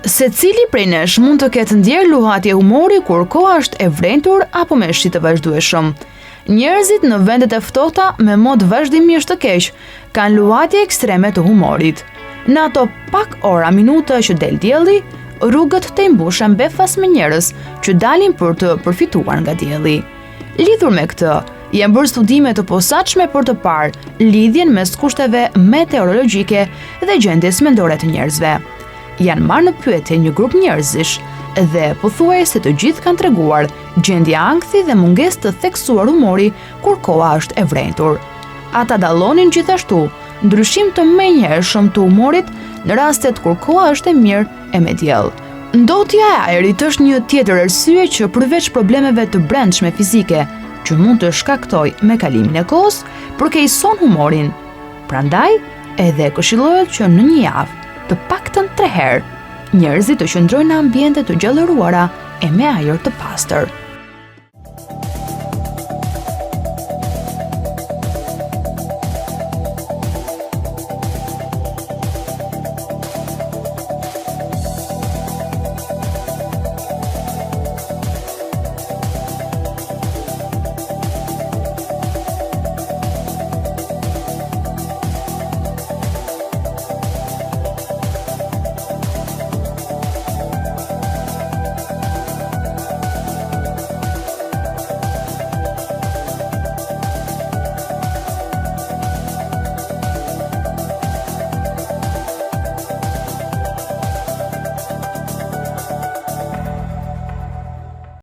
Secili prej nesh mund të ketë ndjerë luhatje humori kur koha është e vrentur apo me shi të vazhdueshëm. Njerëzit në vendet e ftohta me mod vazhdimisht të keq kanë luhatje ekstreme të humorit. Në ato pak ora minuta që del dielli, rrugët të mbushen befas me njerëz që dalin për të përfituar nga dielli. Lidhur me këtë, janë bërë studime të posaçme për të parë lidhjen mes kushteve meteorologjike dhe gjendjes mendore të njerëzve. Janë marrë në pyetje një grup njerëzish dhe pothuajse të gjithë kanë treguar gjendje ankthi dhe mungesë të theksuar humori kur koha është e vrentur. Ata dallonin gjithashtu ndryshim të menjëhershëm të humorit në rastet kur koha është e mirë e me diell. Ndotja e ajrit është një tjetër arsye që përveç problemeve të brendshme fizike që mund të shkaktoj me kalimin e kohës, përkeqëson humorin. Prandaj, edhe këshillohet që në një javë të paktën 3 herë, njerëzit të qëndrojnë në ambiente të gjallëruara e me ajër të pastër.